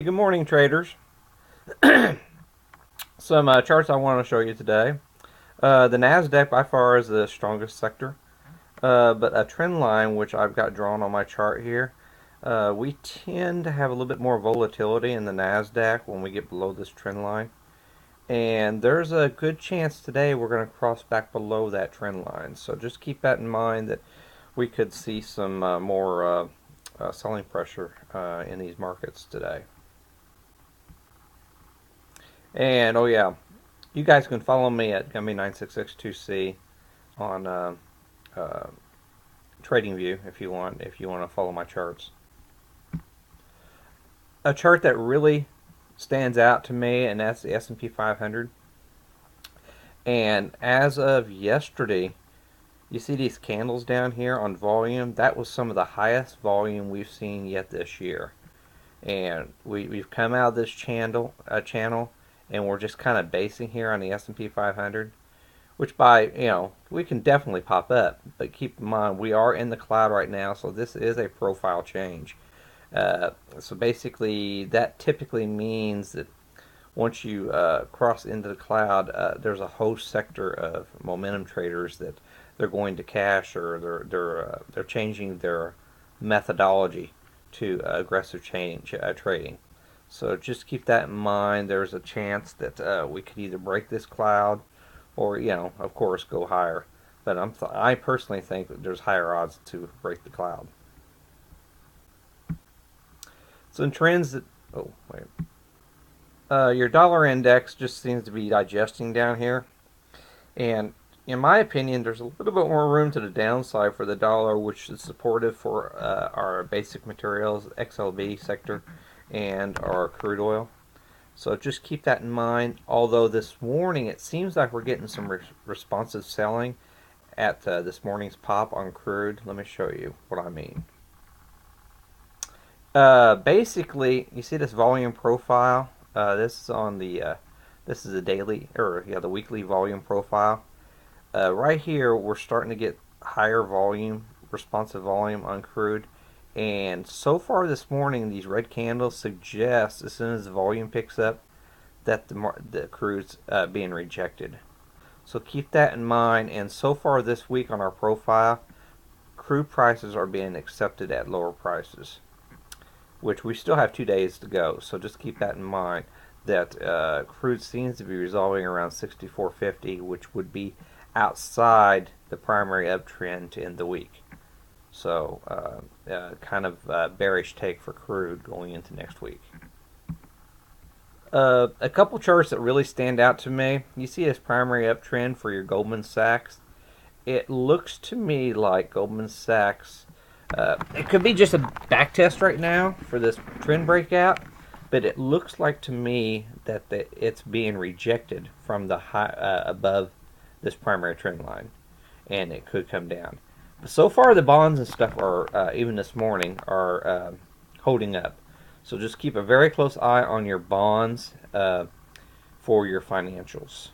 Good morning, traders. Some charts I want to show you today. The Nasdaq by far is the strongest sector, but a trend line which I've got drawn on my chart here. We tend to have a little bit more volatility in the Nasdaq when we get below this trend line, and there's a good chance today we're going to cross back below that trend line. So just keep that in mind that we could see some more selling pressure in these markets today. And oh yeah, you guys can follow me at Gummy9662C on uh, TradingView if you want to follow my charts. A chart that really stands out to me, and that's the S&P 500. And as of yesterday, you see these candles down here on volume. That was some of the highest volume we've seen yet this year. And we've come out of this channel, and we're just kind of basing here on the S&P 500, which we can definitely pop up, but keep in mind we are in the cloud right now, so this is a profile change. So basically that typically means that once you cross into the cloud, there's a whole sector of momentum traders that they're going to cash, or they're changing their methodology to aggressive trading. So just keep that in mind. There's a chance that we could either break this cloud, or of course, go higher. But I personally think that there's higher odds to break the cloud. Some trends that your dollar index just seems to be digesting down here, and in my opinion, there's a little bit more room to the downside for the dollar, which is supportive for our basic materials, XLB sector, and our crude oil. So just keep that in mind. Although this morning it seems like we're getting some responsive selling at this morning's pop on crude. Let me show you what I mean. Basically, you see this volume profile. This is on the this is the daily, or the weekly volume profile. Right here, we're starting to get higher volume, responsive volume on crude. And so far this morning, these red candles suggest, as soon as the volume picks up, that the crude's being rejected. So keep that in mind. And so far this week on our profile, crude prices are being accepted at lower prices, which we still have 2 days to go. So just keep that in mind, that crude seems to be resolving around 64.50, which would be outside the primary uptrend to end the week. So kind of bearish take for crude going into next week. A couple charts that really stand out to me. You see this primary uptrend for your Goldman Sachs. It looks to me like Goldman Sachs, it could be just a back test right now for this trend breakout, but it looks like to me that it's being rejected from the high above this primary trend line, and it could come down. But so far, the bonds and stuff are even this morning are holding up. So just keep a very close eye on your bonds for your financials.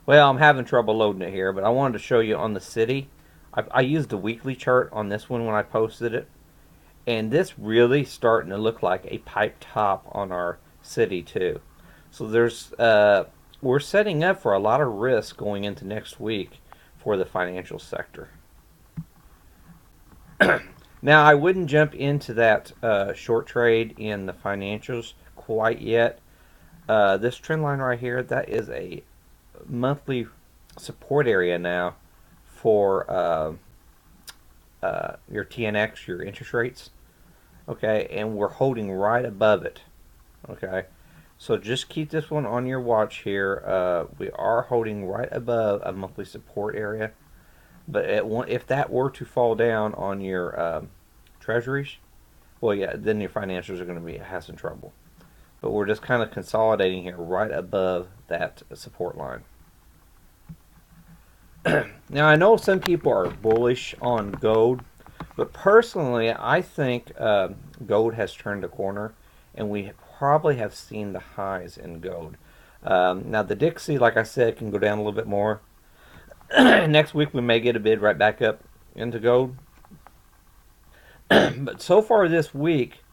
Well, I'm having trouble loading it here, but I wanted to show you on the city. I used the weekly chart on this one when I posted it, and this really starting to look like a pipe top on our city too. So there's we're setting up for a lot of risk going into next week for the financial sector. Now, I wouldn't jump into that short trade in the financials quite yet. This trend line right here, that is a monthly support area now for your TNX, your interest rates. Okay, and we're holding right above it. Okay, so just keep this one on your watch here. We are holding right above a monthly support area. But if that were to fall down on your treasuries, well, yeah, then your financials are going to have some trouble. But we're just kind of consolidating here right above that support line. Now, I know some people are bullish on gold, but personally, I think gold has turned a corner, and we probably have seen the highs in gold. Now, the Dixie, like I said, can go down a little bit more. Next week we may get a bid right back up into gold. But so far this week,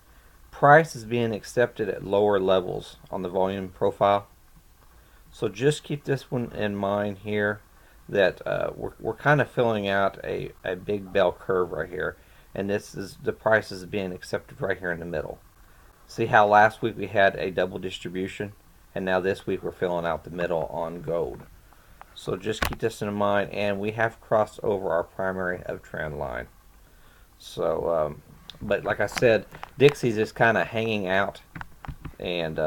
price is being accepted at lower levels on the volume profile. So just keep this one in mind here, that we're kind of filling out a big bell curve right here, and this is the price is being accepted right here in the middle. See how last week we had a double distribution, and now this week we're filling out the middle on gold. So just keep this in mind, and we have crossed over our primary uptrend line. So, but like I said, Dixie's is kind of hanging out, and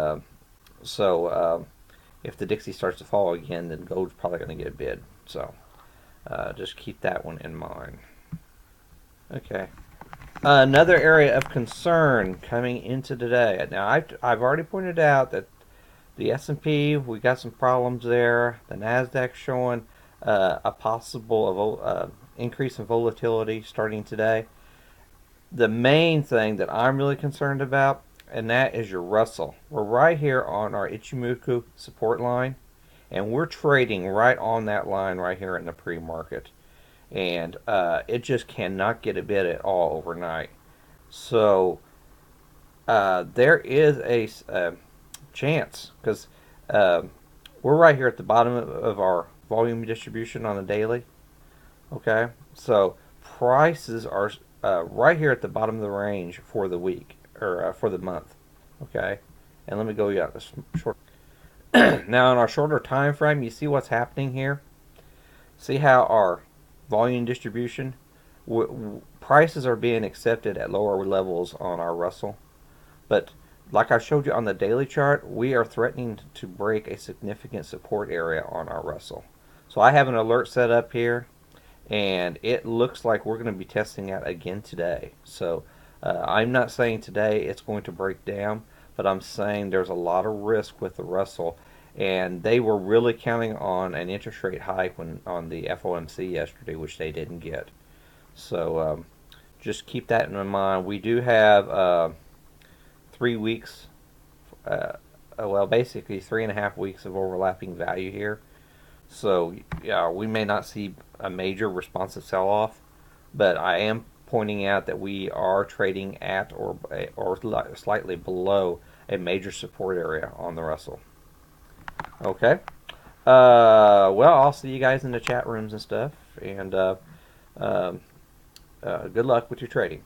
if the Dixie starts to fall again, then gold's probably going to get a bid. So just keep that one in mind. Okay. Another area of concern coming into today. Now, I've already pointed out that the S&P, we got some problems there. The Nasdaq showing a possible increase in volatility starting today. The main thing that I'm really concerned about, and that is your Russell. We're right here on our Ichimoku support line, and we're trading right on that line right here in the pre-market. And it just cannot get a bid at all overnight. So there is a chance, because we're right here at the bottom of our volume distribution on the daily. Okay, so prices are right here at the bottom of the range for the week, or for the month. Okay, and let me go this short. Now, in our shorter time frame, you see what's happening here. See how our volume distribution, prices are being accepted at lower levels on our Russell, but like I showed you on the daily chart, we are threatening to break a significant support area on our Russell. So I have an alert set up here, and it looks like we're going to be testing that again today. So I'm not saying today it's going to break down, but I'm saying there's a lot of risk with the Russell, and they were really counting on an interest rate hike on the FOMC yesterday, which they didn't get. So just keep that in mind. We do have 3 weeks, well, basically 3.5 weeks of overlapping value here. So yeah, we may not see a major responsive sell-off, but I am pointing out that we are trading at or slightly below a major support area on the Russell. Okay. Well, I'll see you guys in the chat rooms and stuff, and good luck with your trading.